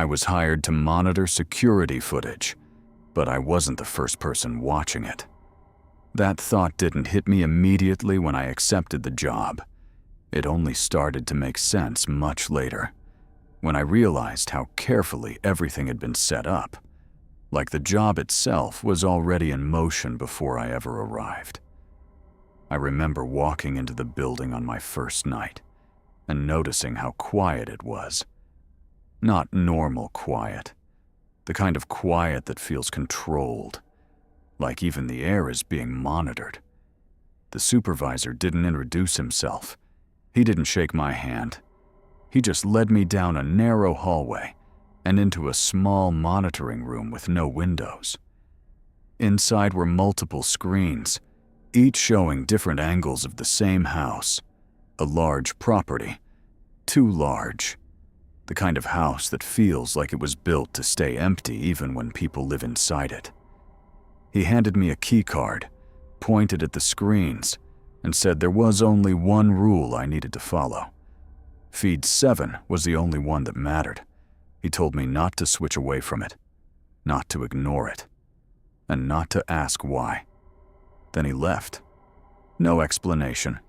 I was hired to monitor security footage, but I wasn't the first person watching it. That thought didn't hit me immediately when I accepted the job. It only started to make sense much later, when I realized how carefully everything had been set up, like the job itself was already in motion before I ever arrived. I remember walking into the building on my first night and noticing how quiet it was. Not normal quiet, the kind of quiet that feels controlled, like even the air is being monitored. The supervisor didn't introduce himself. He didn't shake my hand. He just led me down a narrow hallway and into a small monitoring room with no windows. Inside were multiple screens, each showing different angles of the same house. A large property, too large. The kind of house that feels like it was built to stay empty even when people live inside it. He handed me a key card, pointed at the screens, and said there was only one rule I needed to follow. Feed 7 was the only one that mattered. He told me not to switch away from it, not to ignore it, and not to ask why. Then he left. No explanation,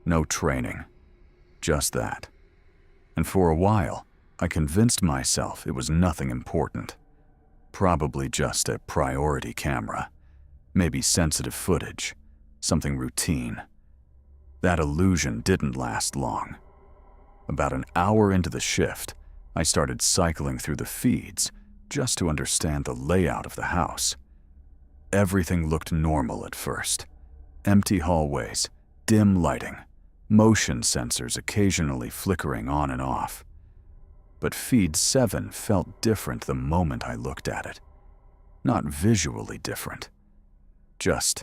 no training, just that. And for a while, I convinced myself it was nothing important. Probably just a priority camera, maybe sensitive footage, something routine. That illusion didn't last long. About an hour into the shift, I started cycling through the feeds just to understand the layout of the house. Everything looked normal at first. Empty hallways, dim lighting, motion sensors occasionally flickering on and off. But feed 7 felt different the moment I looked at it. Not visually different. Just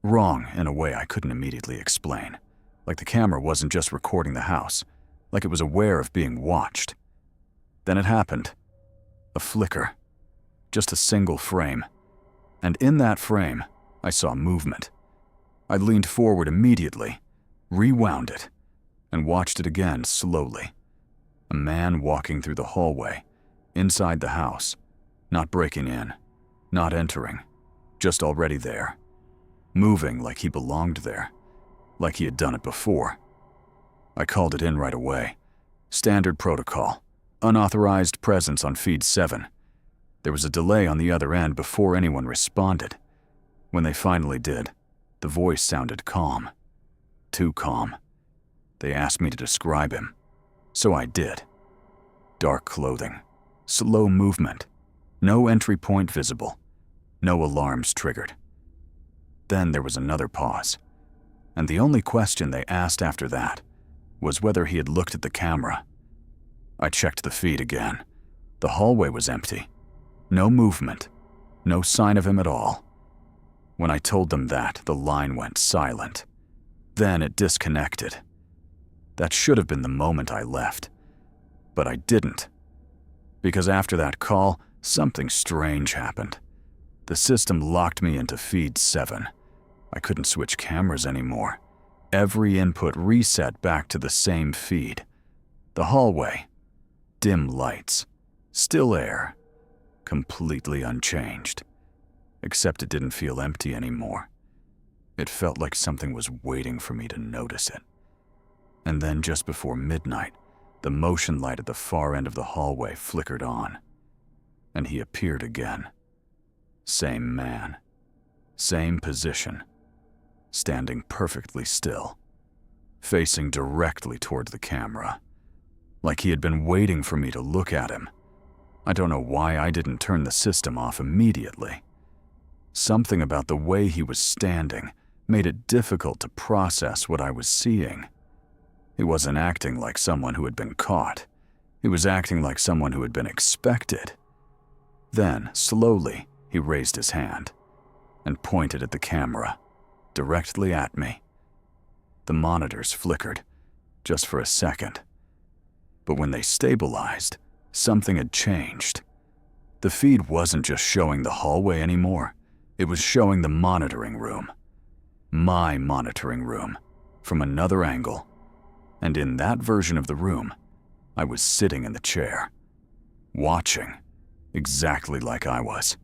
wrong in a way I couldn't immediately explain. Like the camera wasn't just recording the house, like it was aware of being watched. Then it happened. A flicker. Just a single frame. And in that frame, I saw movement. I leaned forward immediately, rewound it, and watched it again slowly. A man walking through the hallway, inside the house, not breaking in, not entering, just already there. Moving like he belonged there, like he had done it before. I called it in right away. Standard protocol. Unauthorized presence on feed 7. There was a delay on the other end before anyone responded. When they finally did, the voice sounded calm. Too calm. They asked me to describe him. So I did. Dark clothing. Slow movement. No entry point visible. No alarms triggered. Then there was another pause. And the only question they asked after that was whether he had looked at the camera. I checked the feed again. The hallway was empty. No movement. No sign of him at all. When I told them that, the line went silent. Then it disconnected. That should have been the moment I left. But I didn't. Because after that call, something strange happened. The system locked me into feed 7. I couldn't switch cameras anymore. Every input reset back to the same feed. The hallway. Dim lights. Still air. Completely unchanged. Except it didn't feel empty anymore. It felt like something was waiting for me to notice it. And then just before midnight, the motion light at the far end of the hallway flickered on. And he appeared again. Same man. Same position. Standing perfectly still. Facing directly toward the camera. Like he had been waiting for me to look at him. I don't know why I didn't turn the system off immediately. Something about the way he was standing made it difficult to process what I was seeing. He wasn't acting like someone who had been caught. He was acting like someone who had been expected. Then, slowly, he raised his hand and pointed at the camera, directly at me. The monitors flickered, just for a second. But when they stabilized, something had changed. The feed wasn't just showing the hallway anymore. It was showing the monitoring room. My monitoring room, from another angle. And in that version of the room, I was sitting in the chair. watching, exactly like I was.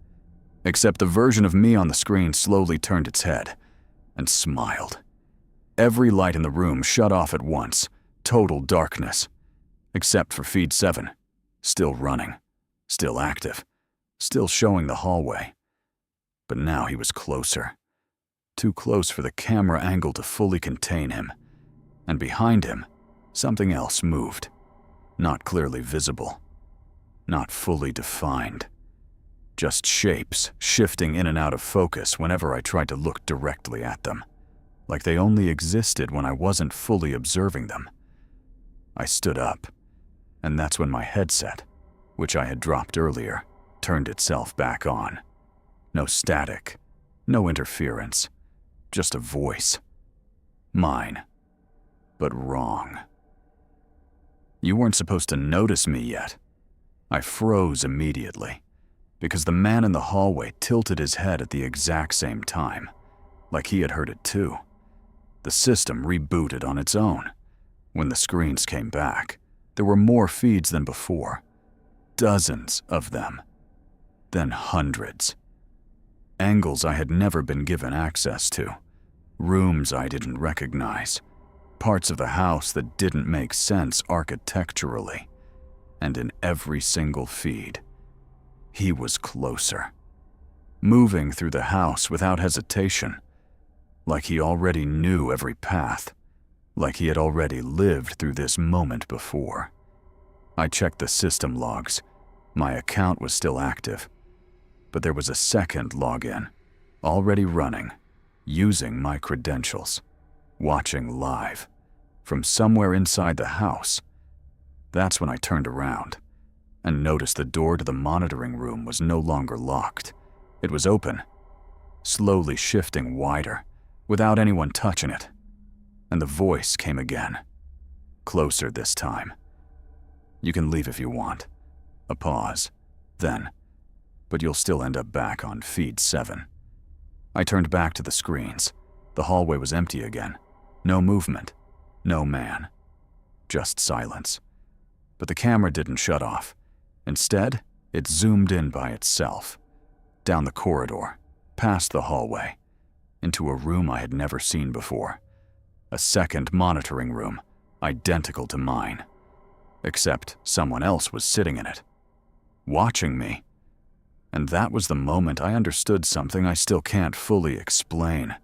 Except the version of me on the screen slowly turned its head and smiled. Every light in the room shut off at once, total darkness. Except for feed 7, still running, still active, still showing the hallway. But now he was closer. Too close for the camera angle to fully contain him. And behind him, something else moved. Not clearly visible. Not fully defined. Just shapes shifting in and out of focus whenever I tried to look directly at them. Like they only existed when I wasn't fully observing them. I stood up, and that's when my headset, which I had dropped earlier, turned itself back on. No static, no interference, just a voice. Mine, but wrong. You weren't supposed to notice me yet. I froze immediately, because the man in the hallway tilted his head at the exact same time, like he had heard it too. The system rebooted on its own. When the screens came back, there were more feeds than before. Dozens of them. Then hundreds. Angles I had never been given access to. Rooms I didn't recognize. Parts of the house that didn't make sense architecturally. And in every single feed, he was closer. Moving through the house without hesitation. Like he already knew every path. Like he had already lived through this moment before. I checked the system logs. My account was still active. But there was a second login, already running, using my credentials, watching live, from somewhere inside the house. That's when I turned around and noticed the door to the monitoring room was no longer locked. It was open, slowly shifting wider, without anyone touching it. And the voice came again, closer this time. You can leave if you want. A pause, then, but you'll still end up back on feed 7. I turned back to the screens. The hallway was empty again. No movement, no man, just silence. But the camera didn't shut off. Instead, it zoomed in by itself, down the corridor, past the hallway, into a room I had never seen before. A second monitoring room, identical to mine. Except someone else was sitting in it, watching me. And that was the moment I understood something I still can't fully explain.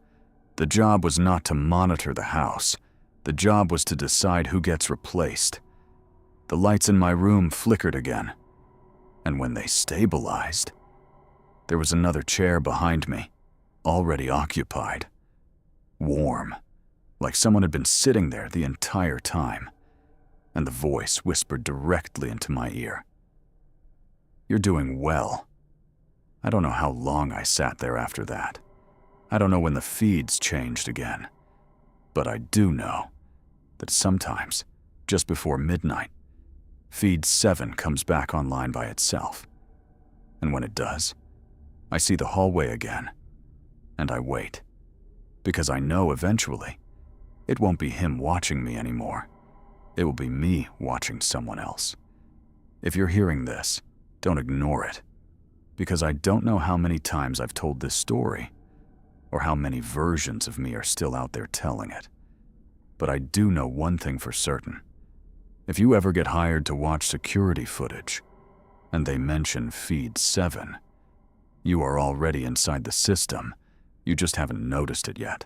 The job was not to monitor the house. The job was to decide who gets replaced. The lights in my room flickered again. And when they stabilized, there was another chair behind me, already occupied. Warm, like someone had been sitting there the entire time. And the voice whispered directly into my ear. You're doing well. I don't know how long I sat there after that. I don't know when the feeds changed again. But I do know that sometimes, just before midnight, feed 7 comes back online by itself. And when it does, I see the hallway again, and I wait. Because I know eventually, it won't be him watching me anymore. It will be me watching someone else. If you're hearing this, don't ignore it. Because I don't know how many times I've told this story, or how many versions of me are still out there telling it. But I do know one thing for certain. If you ever get hired to watch security footage, and they mention feed 7, you are already inside the system. You just haven't noticed it yet.